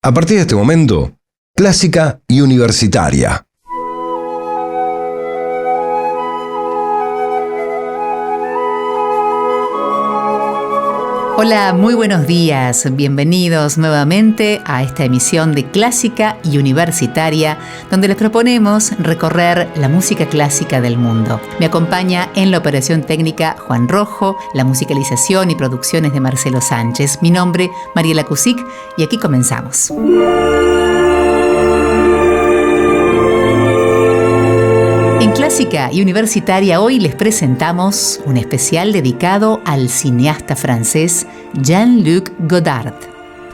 A partir de este momento, clásica y universitaria. Hola, muy buenos días. Bienvenidos nuevamente a esta emisión de Clásica y Universitaria, donde les proponemos recorrer la música clásica del mundo. Me acompaña en la operación técnica Juan Rojo, la musicalización y producciones de Marcelo Sánchez. Mi nombre, Mariela Cusic, y aquí comenzamos. En Clásica y Universitaria hoy les presentamos un especial dedicado al cineasta francés Jean-Luc Godard.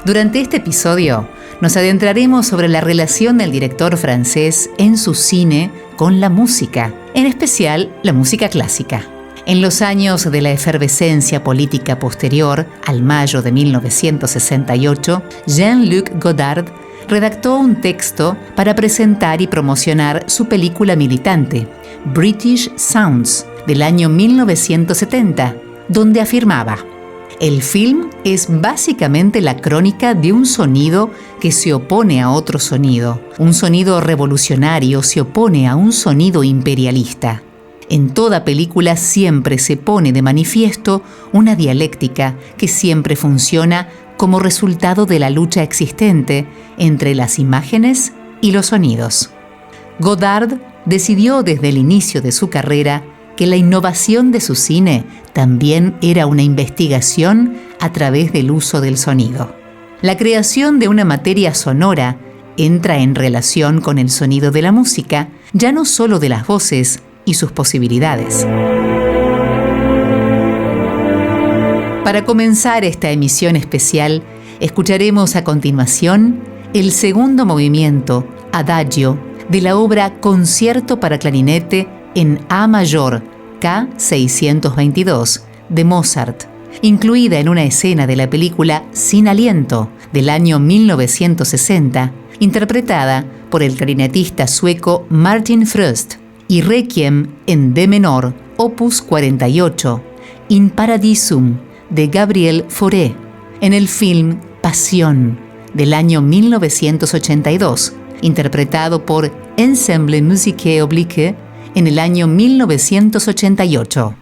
Durante este episodio nos adentraremos sobre la relación del director francés en su cine con la música, en especial la música clásica. En los años de la efervescencia política posterior al mayo de 1968, Jean-Luc Godard redactó un texto para presentar y promocionar su película militante, British Sounds, del año 1970, donde afirmaba: el film es básicamente la crónica de un sonido que se opone a otro sonido. Un sonido revolucionario se opone a un sonido imperialista. En toda película siempre se pone de manifiesto una dialéctica que siempre funciona como resultado de la lucha existente entre las imágenes y los sonidos. Godard decidió desde el inicio de su carrera que la innovación de su cine también era una investigación a través del uso del sonido. La creación de una materia sonora entra en relación con el sonido de la música, ya no solo de las voces y sus posibilidades. Para comenzar esta emisión especial, escucharemos a continuación el segundo movimiento, Adagio, de la obra Concierto para clarinete en A mayor, K622, de Mozart, incluida en una escena de la película Sin aliento, del año 1960, interpretada por el clarinetista sueco Martin Fröst, y Requiem en D menor, opus 48, In Paradisum, de Gabriel Fauré, en el film Pasión, del año 1982, interpretado por Ensemble Musique Oblique en el año 1988.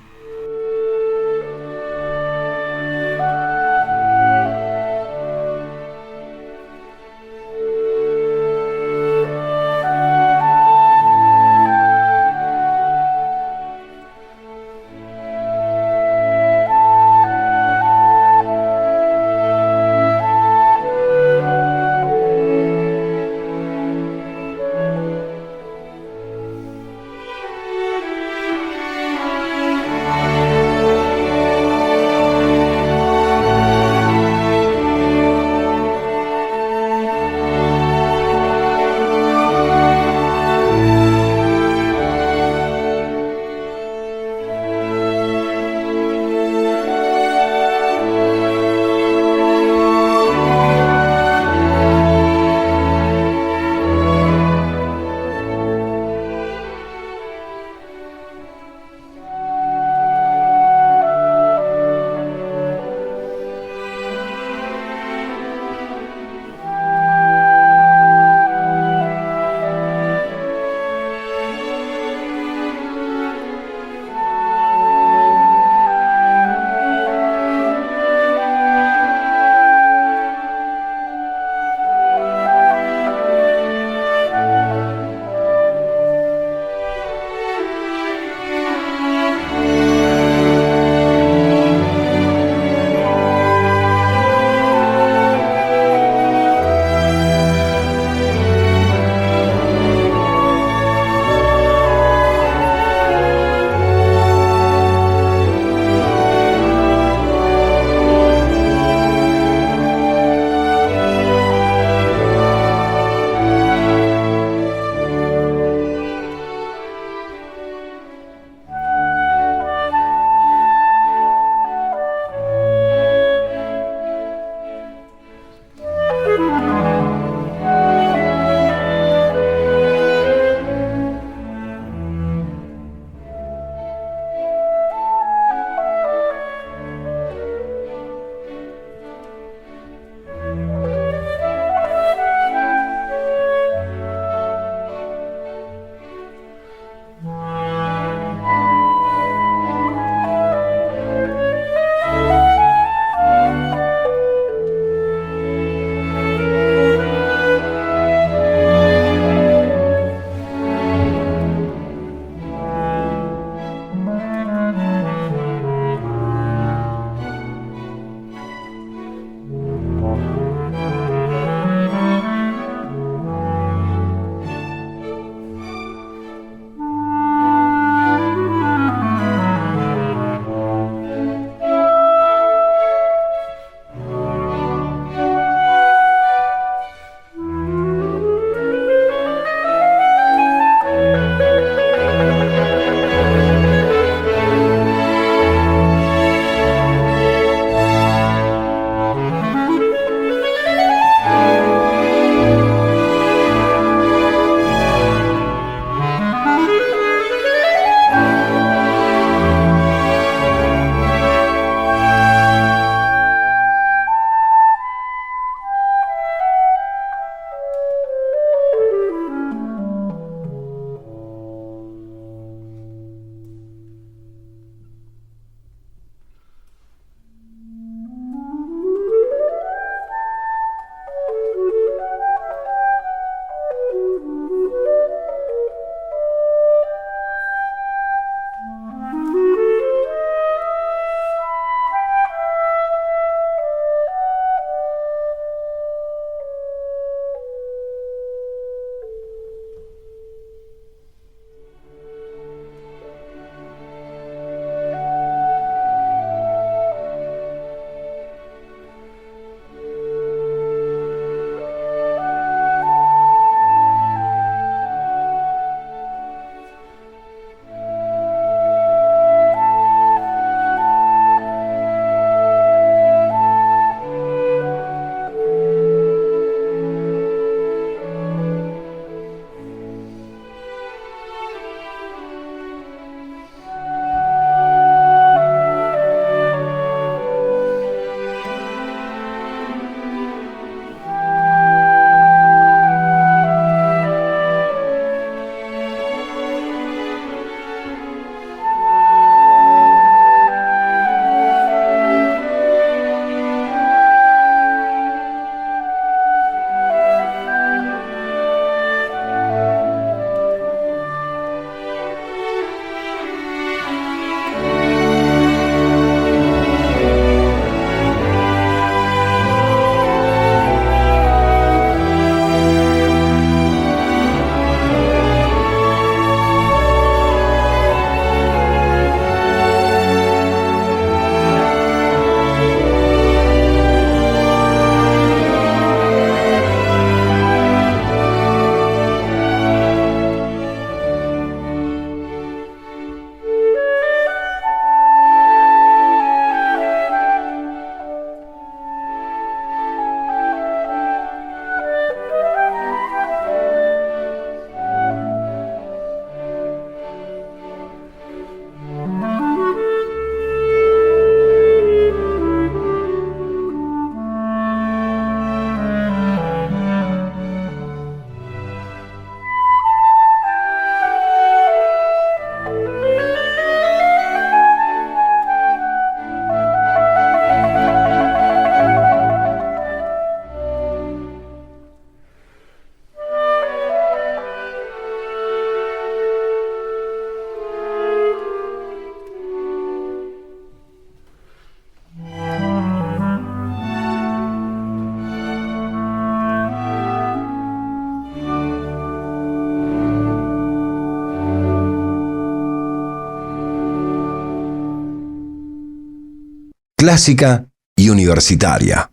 clásica y universitaria.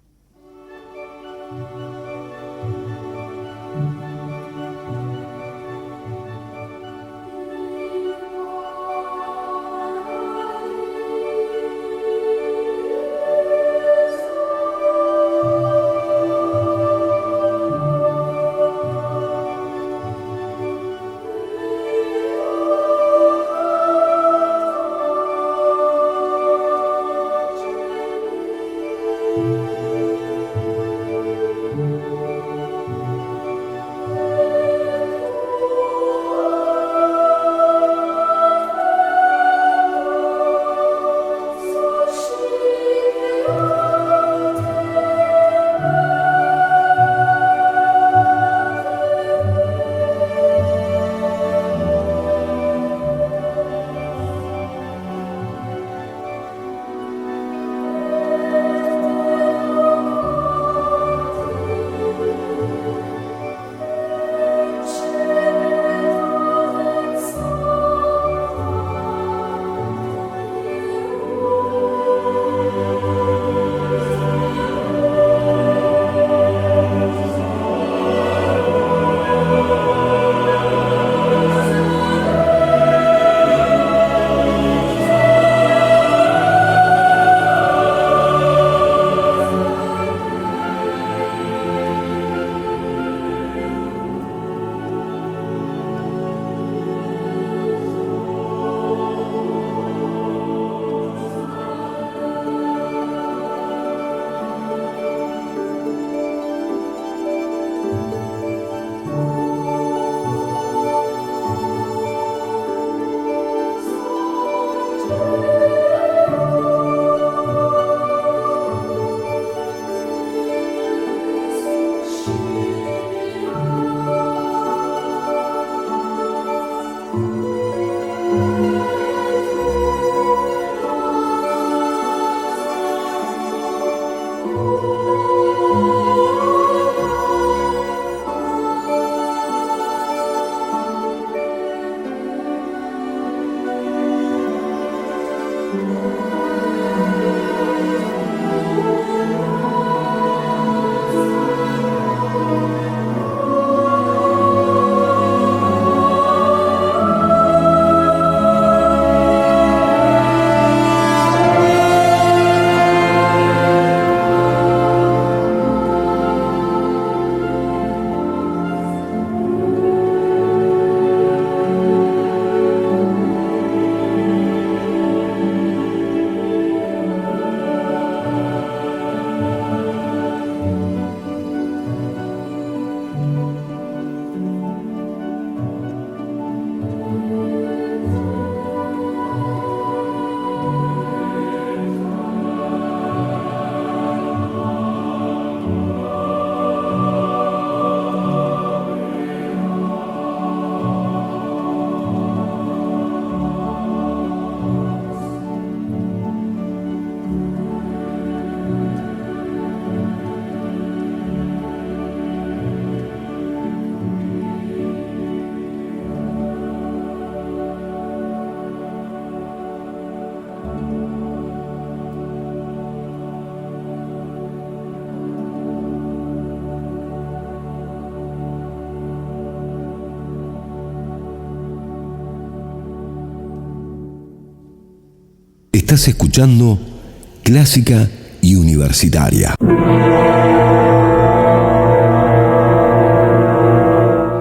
Estás escuchando Clásica y Universitaria.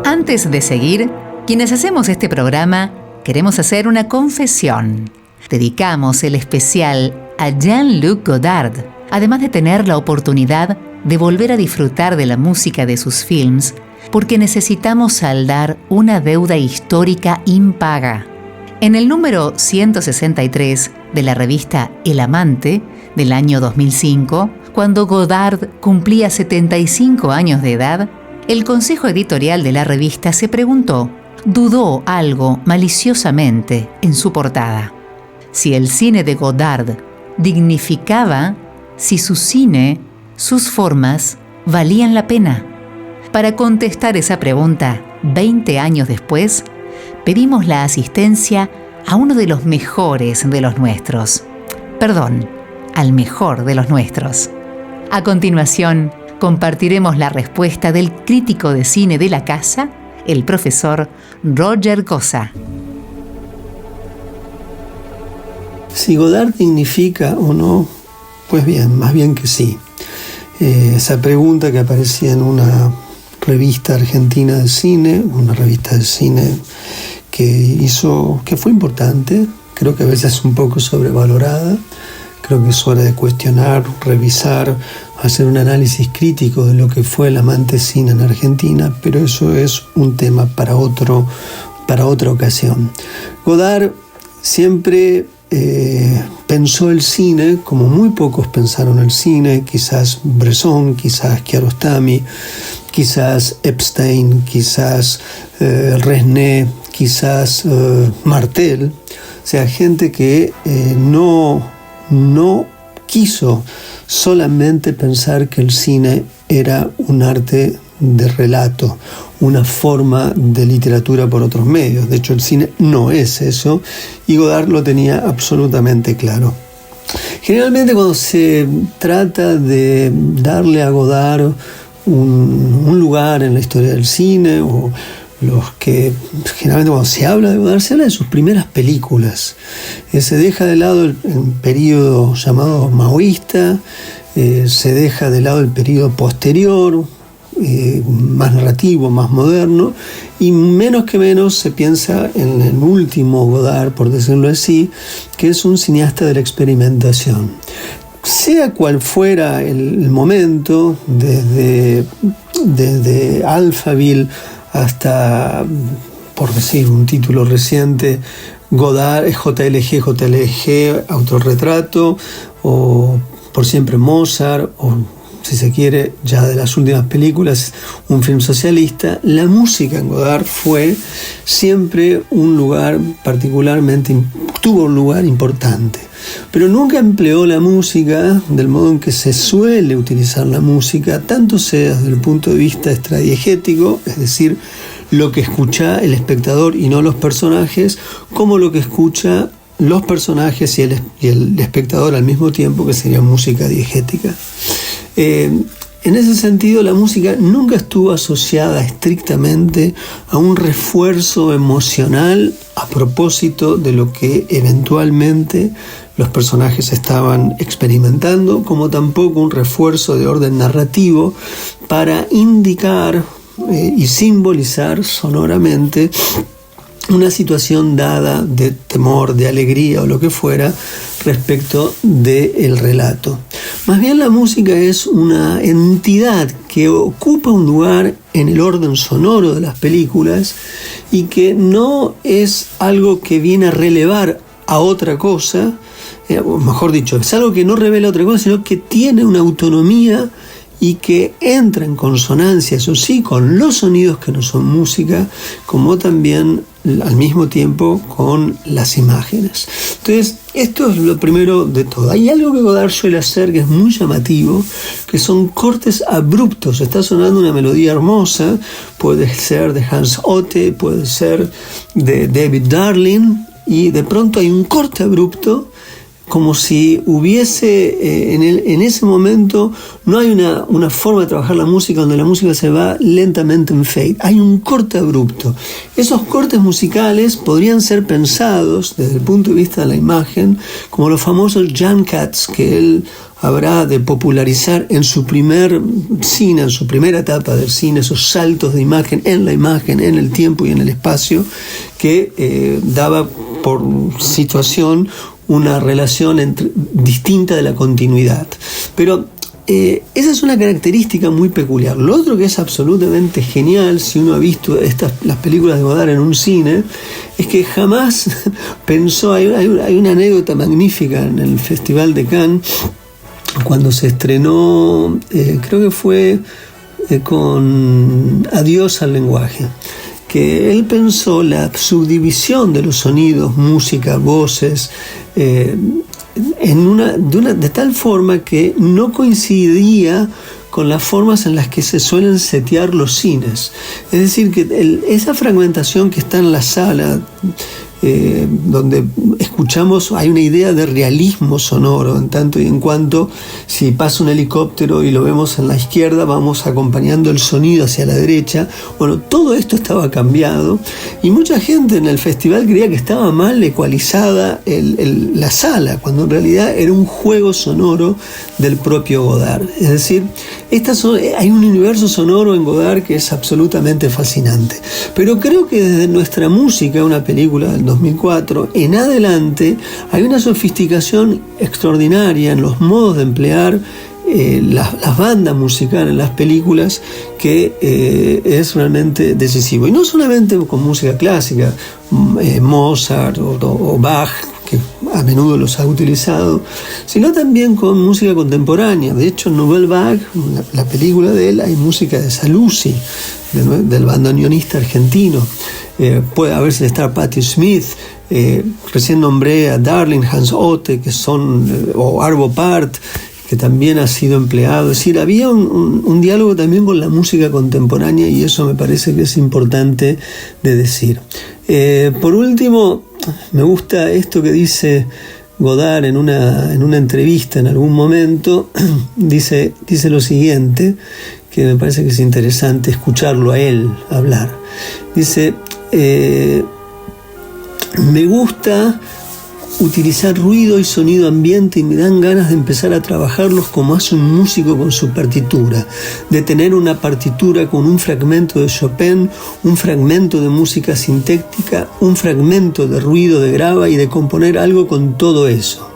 Antes de seguir, quienes hacemos este programa queremos hacer una confesión. Dedicamos el especial a Jean-Luc Godard, además de tener la oportunidad de volver a disfrutar de la música de sus films, porque necesitamos saldar una deuda histórica impaga. En el número 163 de la revista El Amante, del año 2005, cuando Godard cumplía 75 años de edad, el consejo editorial de la revista se preguntó, dudó algo maliciosamente en su portada, si el cine de Godard dignificaba, si su cine, sus formas, valían la pena. Para contestar esa pregunta, 20 años después, pedimos la asistencia a uno de los mejores de los nuestros. Perdón, al mejor de los nuestros. A continuación, compartiremos la respuesta del crítico de cine de la casa, el profesor Roger Cosa. Si Godard dignifica o no, pues bien, más bien que sí. Esa pregunta que aparecía en una revista argentina de cine, una revista de cine que fue importante, creo que a veces un poco sobrevalorada. Creo que es hora de cuestionar, revisar, hacer un análisis crítico de lo que fue el amante cine en Argentina, pero eso es un tema para otra ocasión. Godard siempre pensó el cine como muy pocos pensaron el cine, quizás Bresson, quizás Kiarostami, quizás Epstein, quizás Resnais, quizás Martel, o sea, gente que no quiso solamente pensar que el cine era un arte de relato, una forma de literatura por otros medios. De hecho, el cine no es eso, y Godard lo tenía absolutamente claro. Generalmente cuando se trata de darle a Godard un lugar en la historia del cine, o generalmente cuando se habla de Godard, se habla de sus primeras películas. Se deja de lado el periodo llamado maoísta, se deja de lado el periodo posterior, más narrativo, más moderno, y menos que menos se piensa en el último Godard, por decirlo así, que es un cineasta de la experimentación. Sea cual fuera el momento, desde Alphaville hasta, por decir un título reciente, Godard, JLG, Autorretrato, o Por siempre Mozart, o si se quiere, ya de las últimas películas, un film socialista, la música en Godard fue siempre tuvo un lugar importante. Pero nunca empleó la música del modo en que se suele utilizar la música, tanto sea desde el punto de vista extradiegético, es decir, lo que escucha el espectador y no los personajes, como lo que escucha los personajes y el espectador al mismo tiempo, que sería música diegética. En ese sentido, la música nunca estuvo asociada estrictamente a un refuerzo emocional a propósito de lo que eventualmente los personajes estaban experimentando, como tampoco un refuerzo de orden narrativo para indicar y simbolizar sonoramente una situación dada de temor, de alegría o lo que fuera respecto del relato. Más bien la música es una entidad que ocupa un lugar en el orden sonoro de las películas y que no es algo que viene a relevar a otra cosa, o mejor dicho, es algo que no revela otra cosa, sino que tiene una autonomía y que entra en consonancia, eso sí, con los sonidos que no son música, como también al mismo tiempo con las imágenes. Entonces, esto es lo primero de todo. Hay algo que Godard suele hacer que es muy llamativo, que son cortes abruptos. Está sonando una melodía hermosa, puede ser de Hans Otte, puede ser de David Darling, y de pronto hay un corte abrupto, como si hubiese, en ese momento, no hay una forma de trabajar la música donde la música se va lentamente en fade. Hay un corte abrupto. Esos cortes musicales podrían ser pensados desde el punto de vista de la imagen como los famosos jump cuts que él habrá de popularizar en su primer cine, en su primera etapa del cine, esos saltos de imagen, en el tiempo y en el espacio, que daba por situación una relación distinta de la continuidad. Pero esa es una característica muy peculiar. Lo otro que es absolutamente genial, si uno ha visto las películas de Godard en un cine, es que jamás pensó, hay una anécdota magnífica en el Festival de Cannes, cuando se estrenó, creo que fue con Adiós al lenguaje, que él pensó la subdivisión de los sonidos, música, voces, de tal forma que no coincidía con las formas en las que se suelen setear los cines. Es decir, que esa fragmentación que está en la sala, donde escuchamos, hay una idea de realismo sonoro, en tanto y en cuanto si pasa un helicóptero y lo vemos en la izquierda, vamos acompañando el sonido hacia la derecha. Bueno, todo esto estaba cambiado y mucha gente en el festival creía que estaba mal ecualizada la sala, cuando en realidad era un juego sonoro del propio Godard. Es decir, hay un universo sonoro en Godard que es absolutamente fascinante. Pero creo que desde nuestra música, una película del 2004, en adelante hay una sofisticación extraordinaria en los modos de emplear las bandas musicales en las películas que es realmente decisivo. Y no solamente con música clásica, Mozart o Bach, que a menudo los ha utilizado, sino también con música contemporánea. De hecho, en Nouvelle Vague, la película de él, hay música de Saluzzi, del bandoneonista argentino. Puede haberse estar Patti Smith, recién nombré a Darling, Hans Otte, que son, o Arvo Pärt, que también ha sido empleado. Es decir, había un diálogo también con la música contemporánea y eso me parece que es importante de decir. Por último, me gusta esto que dice Godard en una entrevista en algún momento. Dice lo siguiente, que me parece que es interesante escucharlo a él hablar. Dice, me gusta utilizar ruido y sonido ambiente y me dan ganas de empezar a trabajarlos como hace un músico con su partitura, de tener una partitura con un fragmento de Chopin, un fragmento de música sintética, un fragmento de ruido de grava y de componer algo con todo eso,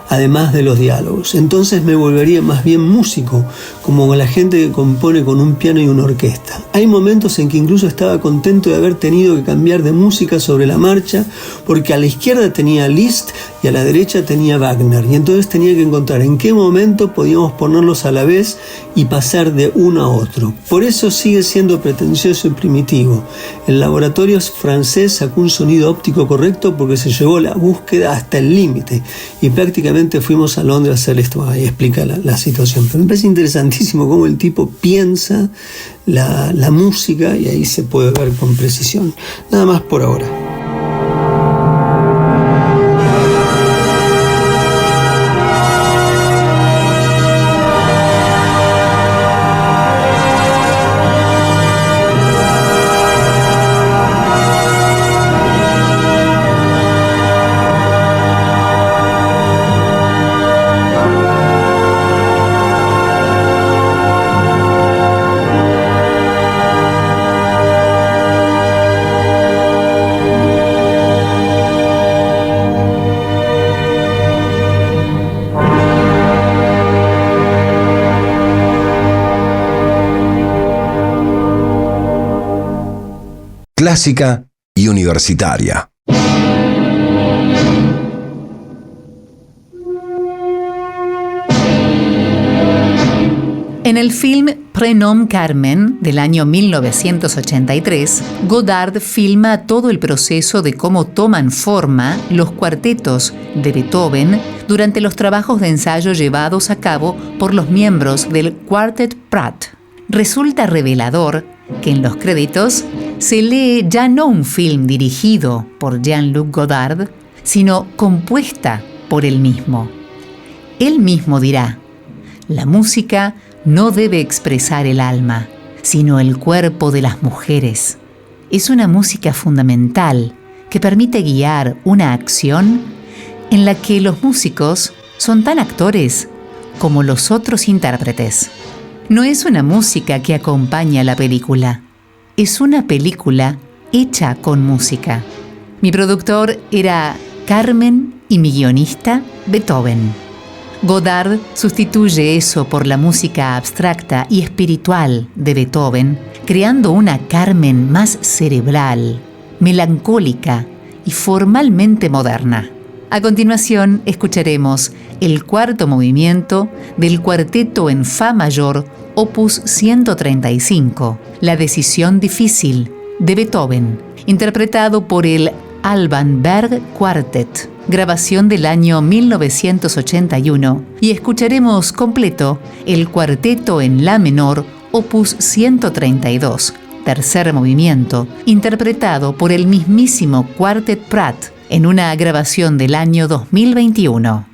además de los diálogos. Entonces me volvería más bien músico, como la gente que compone con un piano y una orquesta. Hay momentos en que incluso estaba contento de haber tenido que cambiar de música sobre la marcha, porque a la izquierda tenía Liszt y a la derecha tenía Wagner, y entonces tenía que encontrar en qué momento podíamos ponerlos a la vez y pasar de uno a otro. Por eso sigue siendo pretencioso y primitivo. El laboratorio francés sacó un sonido óptico correcto porque se llevó la búsqueda hasta el límite, y prácticamente fuimos a Londres a hacer esto. Ahí explica la situación. Pero me parece interesantísimo cómo el tipo piensa la música y ahí se puede ver con precisión. Nada más por ahora. Clásica y universitaria. En el film Prénom Carmen del año 1983, Godard filma todo el proceso de cómo toman forma los cuartetos de Beethoven durante los trabajos de ensayo llevados a cabo por los miembros del Quartet Prat. Resulta revelador que en los créditos se lee ya no un film dirigido por Jean-Luc Godard, sino compuesta por él mismo. Él mismo dirá: la música no debe expresar el alma, sino el cuerpo de las mujeres. Es una música fundamental que permite guiar una acción en la que los músicos son tan actores como los otros intérpretes. No es una música que acompaña la película, es una película hecha con música. Mi productor era Carmen y mi guionista Beethoven. Godard sustituye eso por la música abstracta y espiritual de Beethoven, creando una Carmen más cerebral, melancólica y formalmente moderna. A continuación, escucharemos el cuarto movimiento del cuarteto en Fa mayor, opus 135, La decisión difícil, de Beethoven, interpretado por el Alban Berg Quartet, grabación del año 1981, y escucharemos completo el cuarteto en La menor, opus 132, tercer movimiento, interpretado por el mismísimo Quartet Prat en una grabación del año 2021.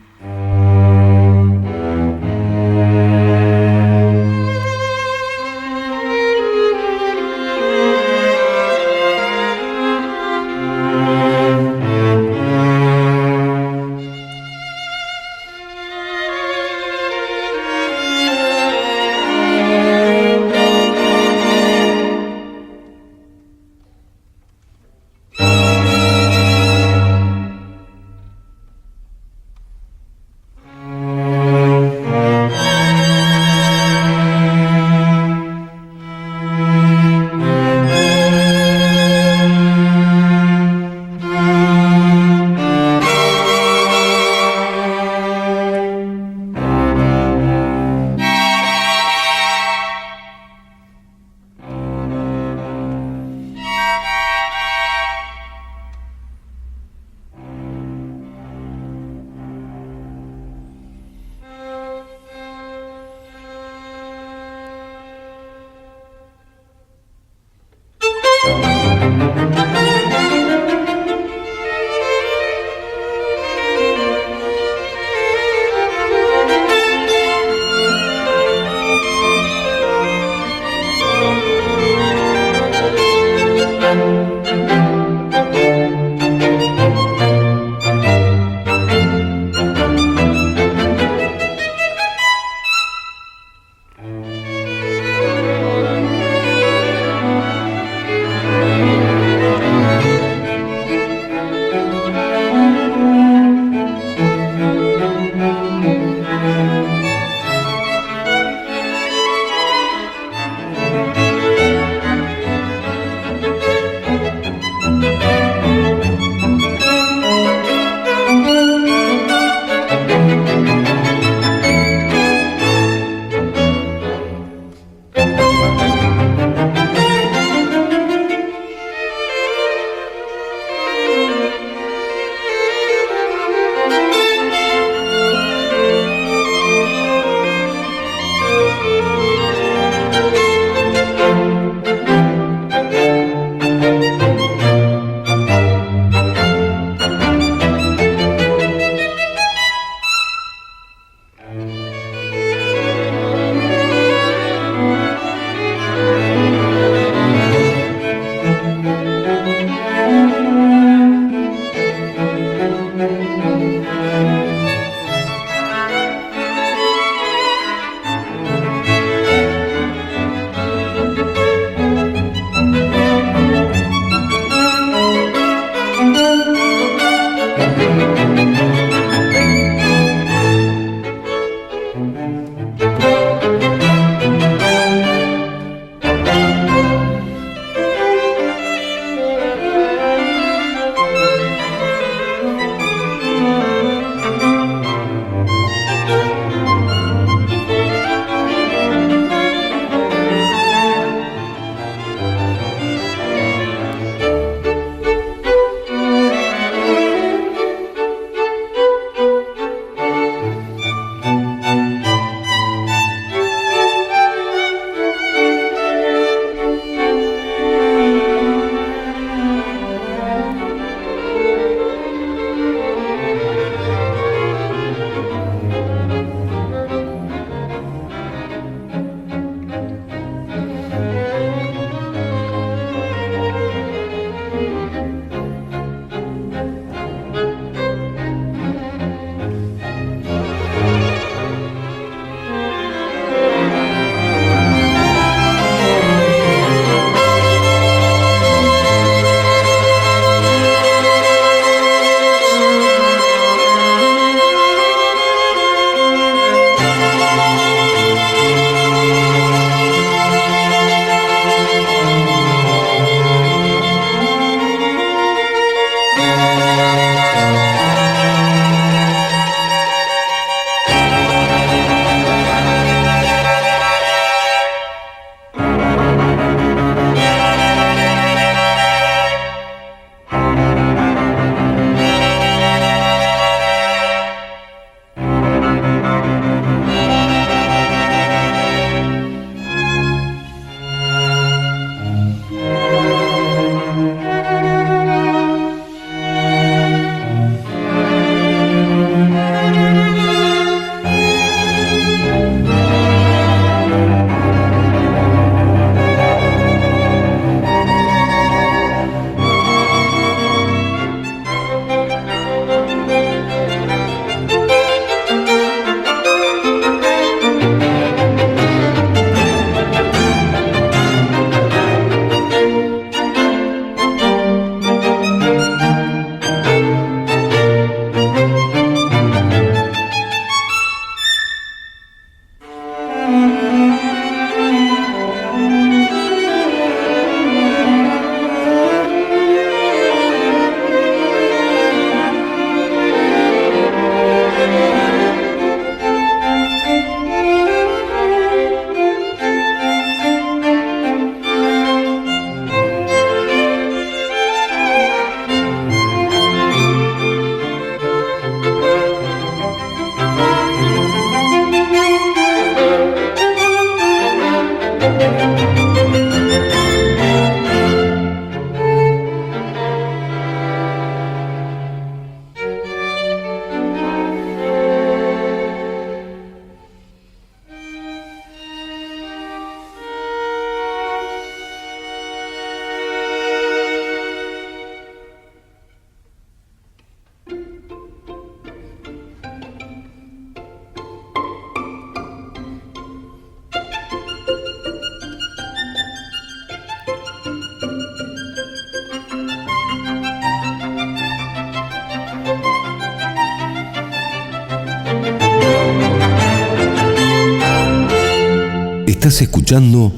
Estás escuchando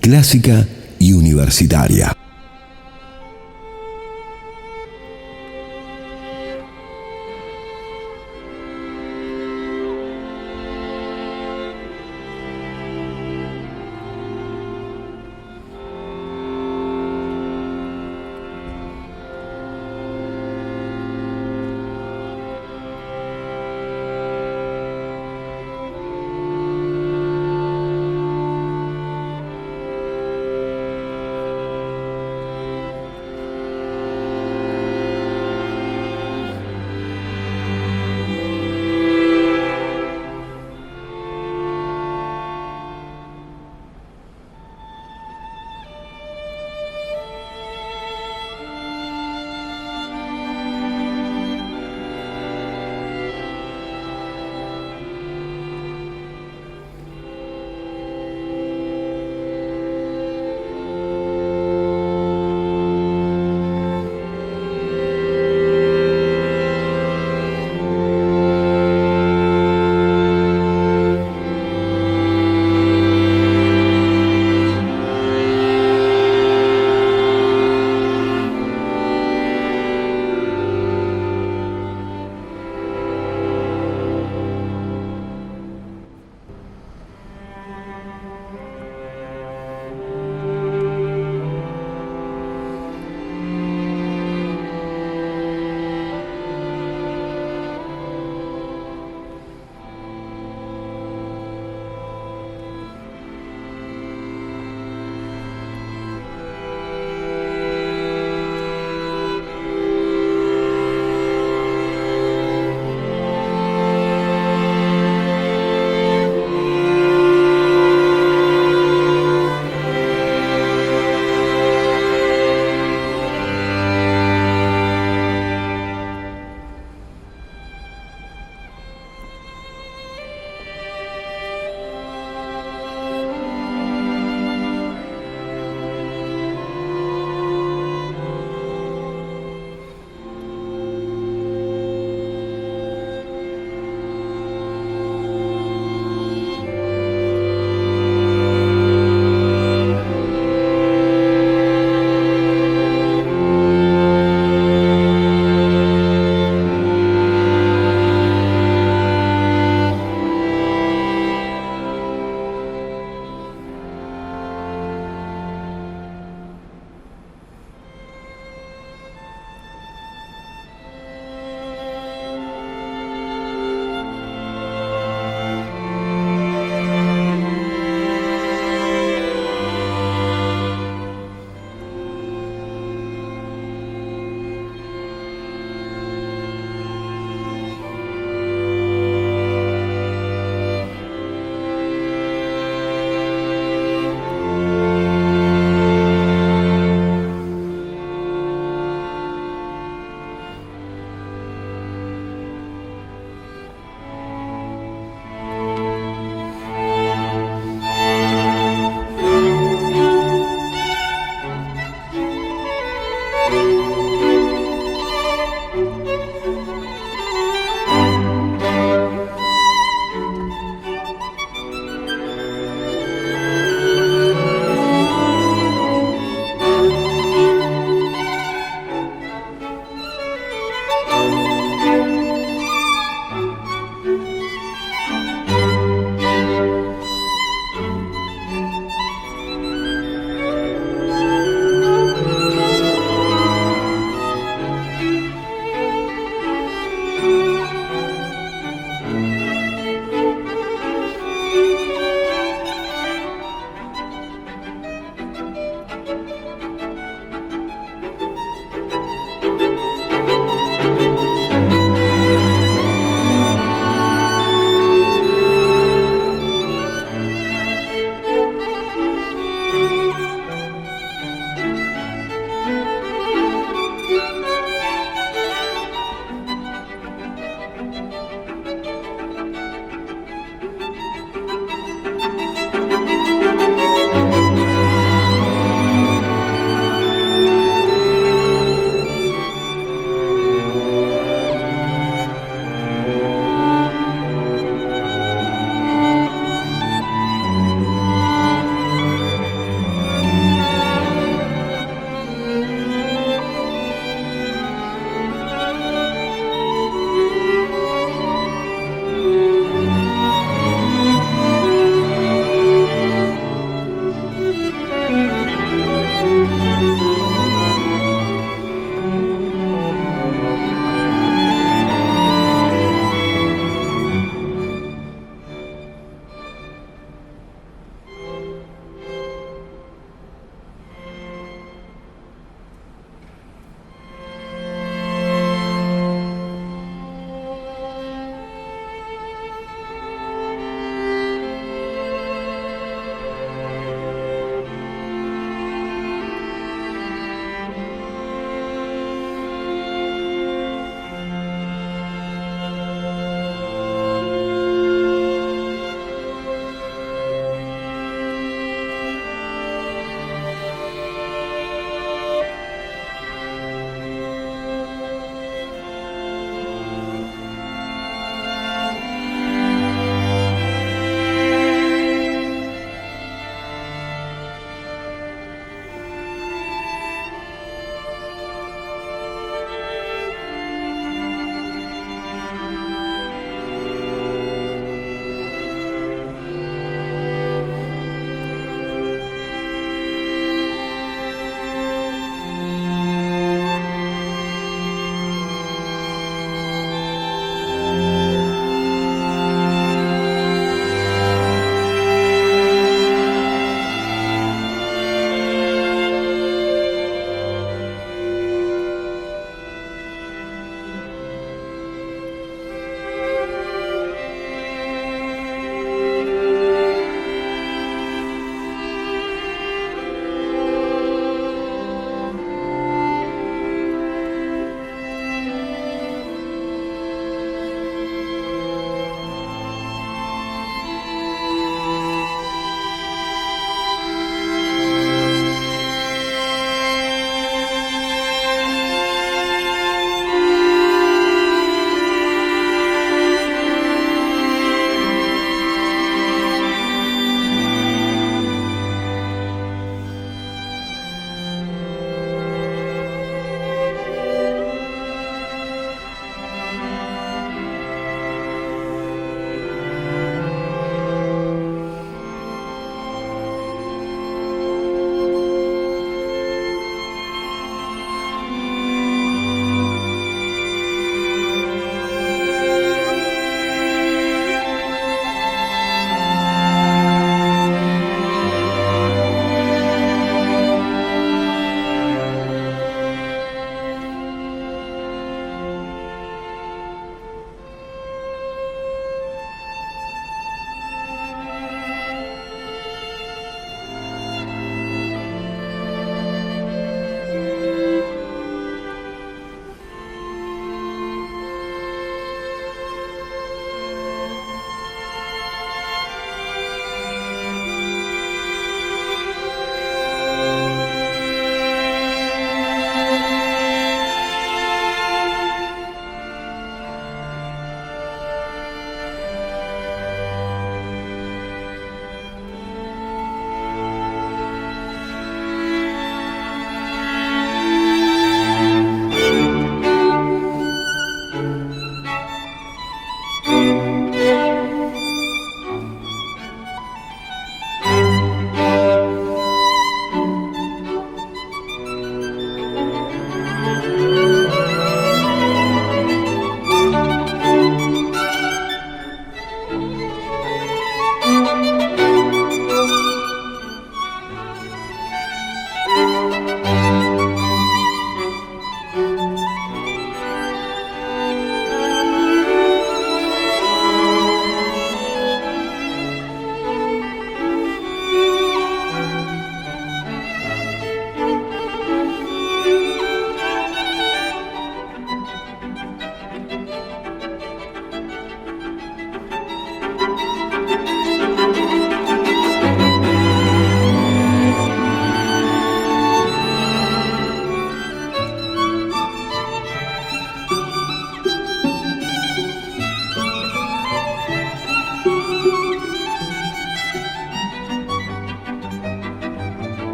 Clásica y Universitaria.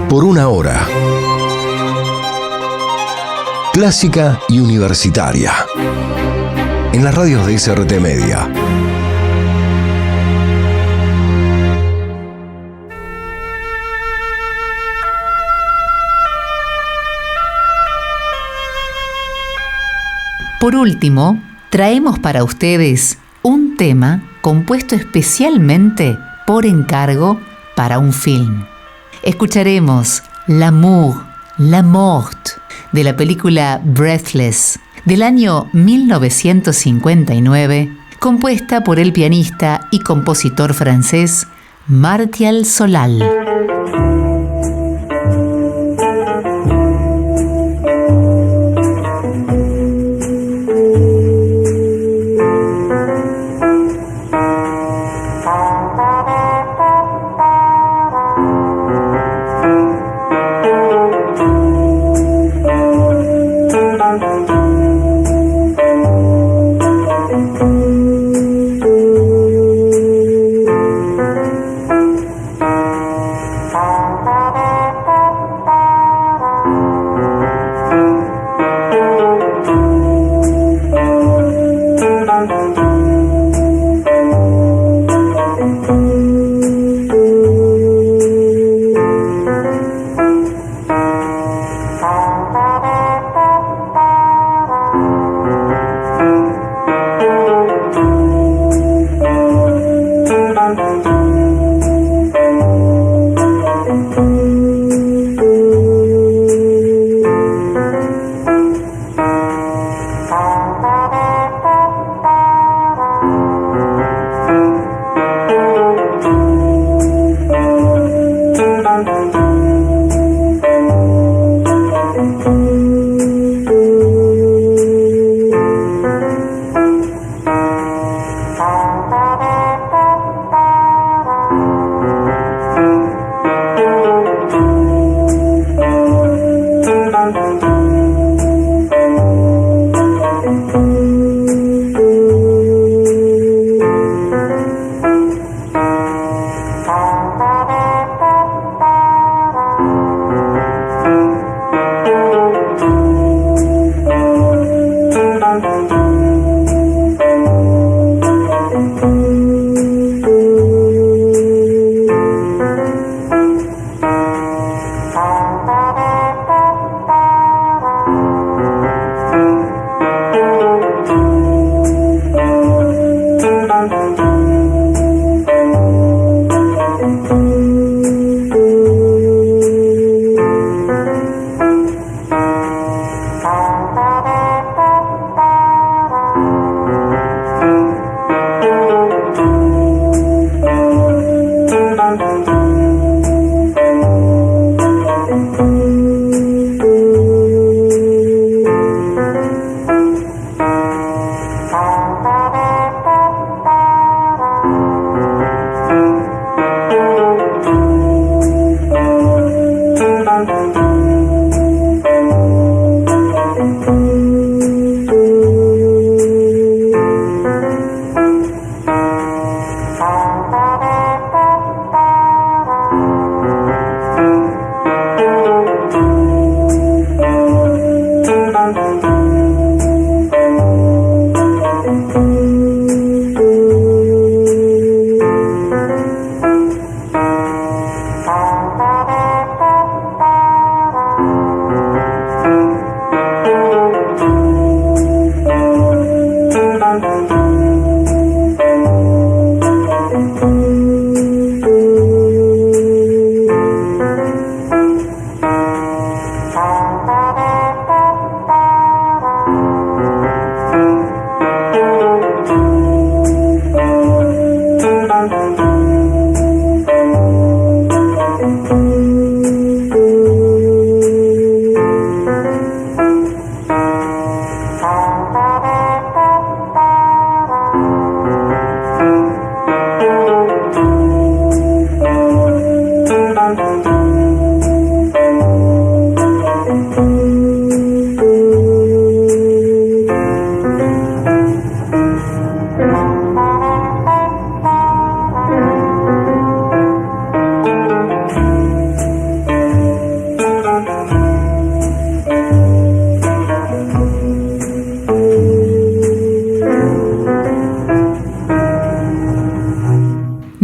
por una hora. Clásica y universitaria. En las radios de SRT Media. Por último, traemos para ustedes un tema compuesto especialmente por encargo para un film. Escucharemos L'amour, la mort, de la película Breathless, del año 1959, compuesta por el pianista y compositor francés Martial Solal.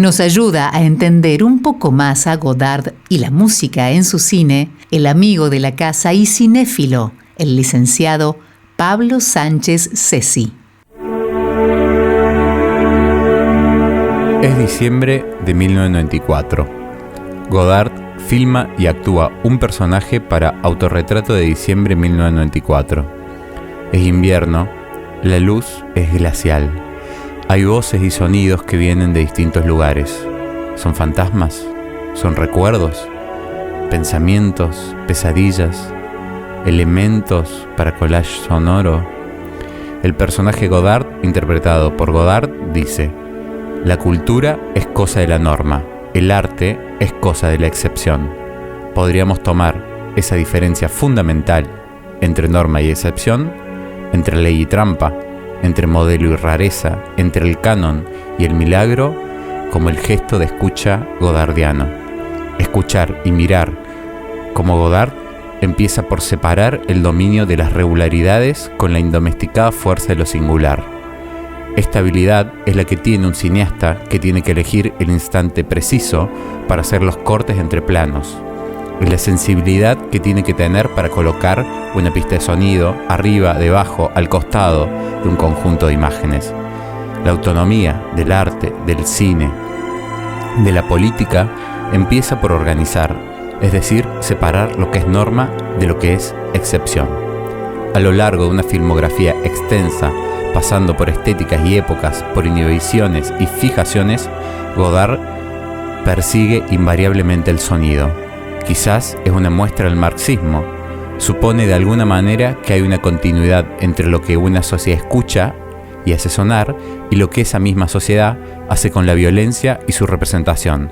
Nos ayuda a entender un poco más a Godard y la música en su cine, el amigo de la casa y cinéfilo, el licenciado Pablo Sánchez Ceci. Es diciembre de 1994. Godard filma y actúa un personaje para Autorretrato de diciembre de 1994. Es invierno, la luz es glacial. Hay voces y sonidos que vienen de distintos lugares. ¿Son fantasmas? ¿Son recuerdos? ¿Pensamientos? ¿Pesadillas? ¿Elementos para collage sonoro? El personaje Godard, interpretado por Godard, dice: la cultura es cosa de la norma, el arte es cosa de la excepción. Podríamos tomar esa diferencia fundamental entre norma y excepción, entre ley y trampa, entre modelo y rareza, entre el canon y el milagro, como el gesto de escucha godardiano. Escuchar y mirar, como Godard, empieza por separar el dominio de las regularidades con la indomesticada fuerza de lo singular. Esta habilidad es la que tiene un cineasta que tiene que elegir el instante preciso para hacer los cortes entre planos. Es la sensibilidad que tiene que tener para colocar una pista de sonido arriba, debajo, al costado de un conjunto de imágenes. La autonomía del arte, del cine, de la política, empieza por organizar, es decir, separar lo que es norma de lo que es excepción. A lo largo de una filmografía extensa, pasando por estéticas y épocas, por inhibiciones y fijaciones, Godard persigue invariablemente el sonido. Quizás es una muestra del marxismo. Supone de alguna manera que hay una continuidad entre lo que una sociedad escucha y hace sonar y lo que esa misma sociedad hace con la violencia y su representación.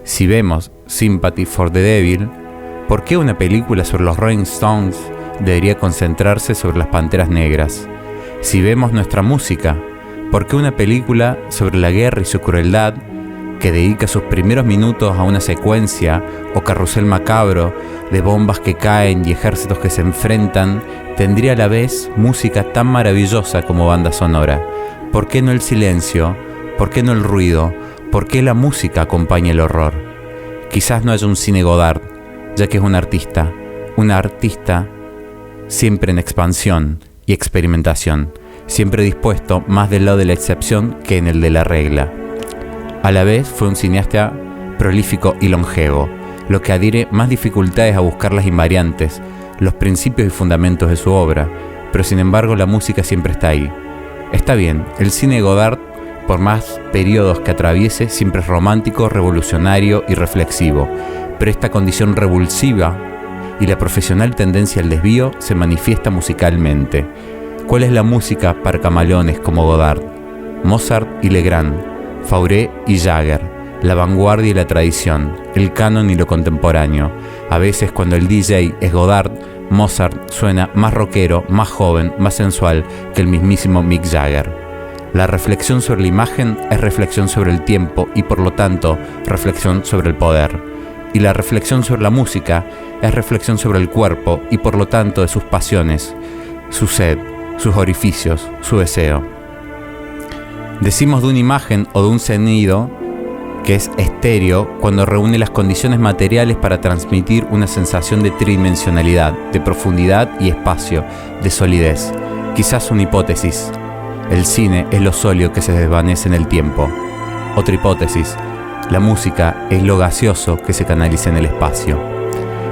Si vemos Sympathy for the Devil, ¿por qué una película sobre los Rolling Stones debería concentrarse sobre las Panteras Negras? Si vemos nuestra música, ¿por qué una película sobre la guerra y su crueldad, que dedica sus primeros minutos a una secuencia o carrusel macabro de bombas que caen y ejércitos que se enfrentan, tendría a la vez música tan maravillosa como banda sonora? ¿Por qué no el silencio? ¿Por qué no el ruido? ¿Por qué la música acompaña el horror? Quizás no haya un cine Godard, ya que es un artista siempre en expansión y experimentación, siempre dispuesto más del lado de la excepción que en el de la regla. A la vez fue un cineasta prolífico y longevo, lo que adhiere más dificultades a buscar las invariantes, los principios y fundamentos de su obra, pero sin embargo la música siempre está ahí. Está bien, el cine de Godard, por más periodos que atraviese, siempre es romántico, revolucionario y reflexivo, pero esta condición revulsiva y la profesional tendencia al desvío se manifiesta musicalmente. ¿Cuál es la música para camaleones como Godard? Mozart y Legrand, Fauré y Jagger, la vanguardia y la tradición, el canon y lo contemporáneo. A veces cuando el DJ es Godard, Mozart suena más rockero, más joven, más sensual que el mismísimo Mick Jagger. La reflexión sobre la imagen es reflexión sobre el tiempo y por lo tanto reflexión sobre el poder. Y la reflexión sobre la música es reflexión sobre el cuerpo y por lo tanto de sus pasiones, su sed, sus orificios, su deseo. Decimos de una imagen o de un sonido que es estéreo cuando reúne las condiciones materiales para transmitir una sensación de tridimensionalidad, de profundidad y espacio, de solidez. Quizás una hipótesis: el cine es lo sólido que se desvanece en el tiempo. Otra hipótesis: la música es lo gaseoso que se canaliza en el espacio.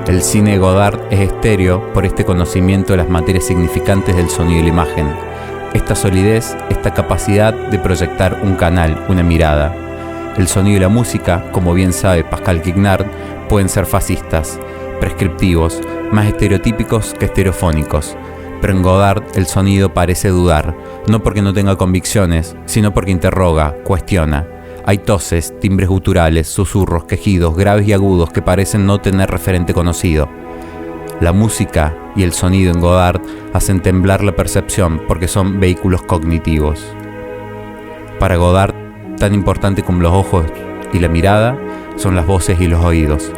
El cine de Godard es estéreo por este conocimiento de las materias significantes del sonido y la imagen. Esta solidez, esta capacidad de proyectar un canal, una mirada. El sonido y la música, como bien sabe Pascal Quignard, pueden ser fascistas, prescriptivos, más estereotípicos que estereofónicos. Pero en Godard el sonido parece dudar, no porque no tenga convicciones, sino porque interroga, cuestiona. Hay toses, timbres guturales, susurros, quejidos, graves y agudos que parecen no tener referente conocido. La música y el sonido en Godard hacen temblar la percepción porque son vehículos cognitivos. Para Godard, tan importante como los ojos y la mirada son las voces y los oídos.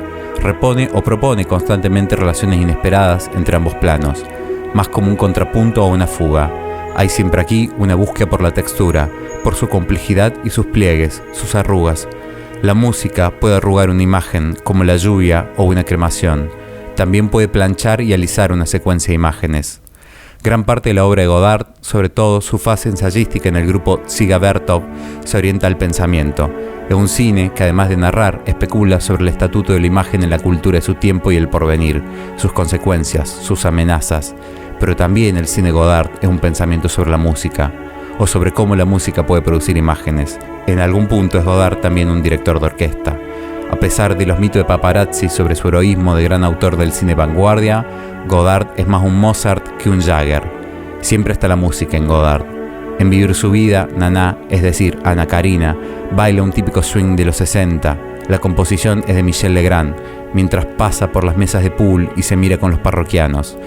Repone o propone constantemente relaciones inesperadas entre ambos planos, más como un contrapunto o una fuga. Hay siempre aquí una búsqueda por la textura, por su complejidad y sus pliegues, sus arrugas, La música puede arrugar una imagen como la lluvia o una cremación. También puede planchar y alisar una secuencia de imágenes. Gran parte de la obra de Godard, sobre todo su fase ensayística en el grupo Dziga Vertov, se orienta al pensamiento. Es un cine que, además de narrar, especula sobre el estatuto de la imagen en la cultura de su tiempo y el porvenir, sus consecuencias, sus amenazas. Pero también el cine Godard es un pensamiento sobre la música, o sobre cómo la música puede producir imágenes. En algún punto es Godard también un director de orquesta. A pesar de los mitos de paparazzi sobre su heroísmo de gran autor del cine vanguardia, Godard es más un Mozart que un Jagger. Siempre está la música en Godard. En Vivir su vida, Naná, es decir, Ana Karina, baila un típico swing de los 60. La composición es de Michel Legrand, mientras pasa por las mesas de pool y se mira con los parroquianos.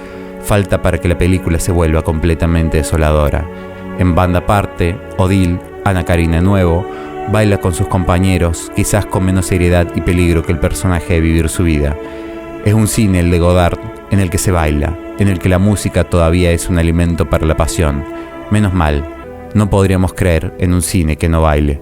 Falta para que la película se vuelva completamente desoladora. En banda aparte, Odile, Ana Karina nuevo, baila con sus compañeros, quizás con menos seriedad y peligro que el personaje de Vivir su vida. Es un cine, el de Godard, en el que se baila, en el que la música todavía es un alimento para la pasión. Menos mal, no podríamos creer en un cine que no baile.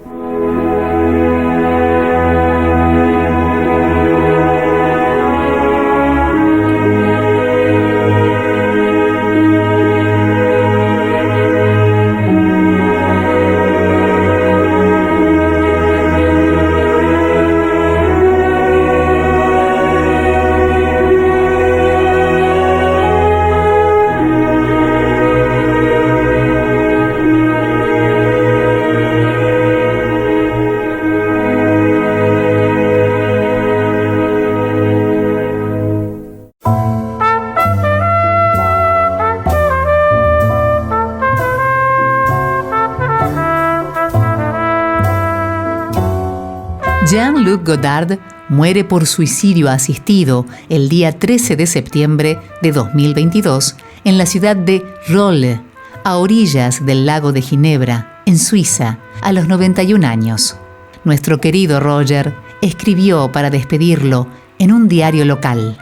Jean-Luc Godard muere por suicidio asistido el día 13 de septiembre de 2022 en la ciudad de Rolle, a orillas del lago de Ginebra, en Suiza, a los 91 años. Nuestro querido Roger escribió para despedirlo en un diario local.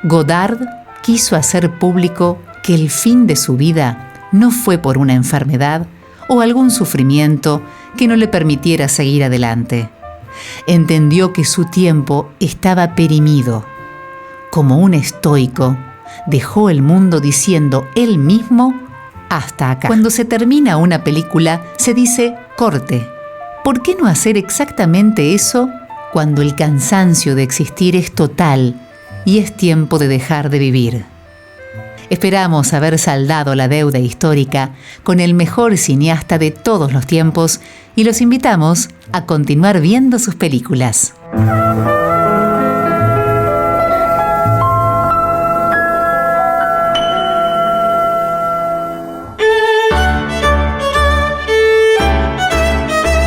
Godard quiso hacer público que el fin de su vida no fue por una enfermedad o algún sufrimiento que no le permitiera seguir adelante. Entendió que su tiempo estaba perimido. Como un estoico, dejó el mundo diciendo él mismo hasta acá. Cuando se termina una película, se dice corte. ¿Por qué no hacer exactamente eso cuando el cansancio de existir es total y es tiempo de dejar de vivir? Esperamos haber saldado la deuda histórica con el mejor cineasta de todos los tiempos y los invitamos a continuar viendo sus películas.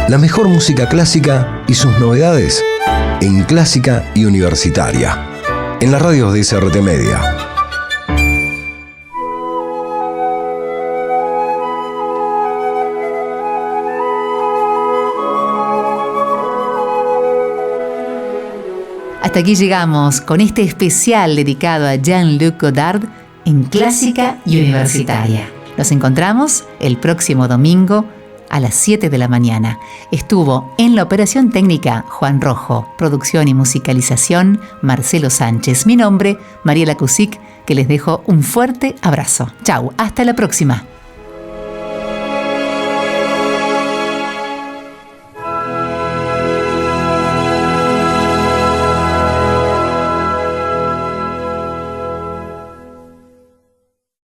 La mejor música clásica y sus novedades en Clásica y Universitaria, en las radios de SRT Media. Hasta aquí llegamos con este especial dedicado a Jean-Luc Godard en Clásica y Universitaria. Nos encontramos el próximo domingo a las 7 de la mañana. Estuvo en la operación técnica Juan Rojo, producción y musicalización Marcelo Sánchez. Mi nombre, Mariela Cusic, que les dejo un fuerte abrazo. Chau, hasta la próxima.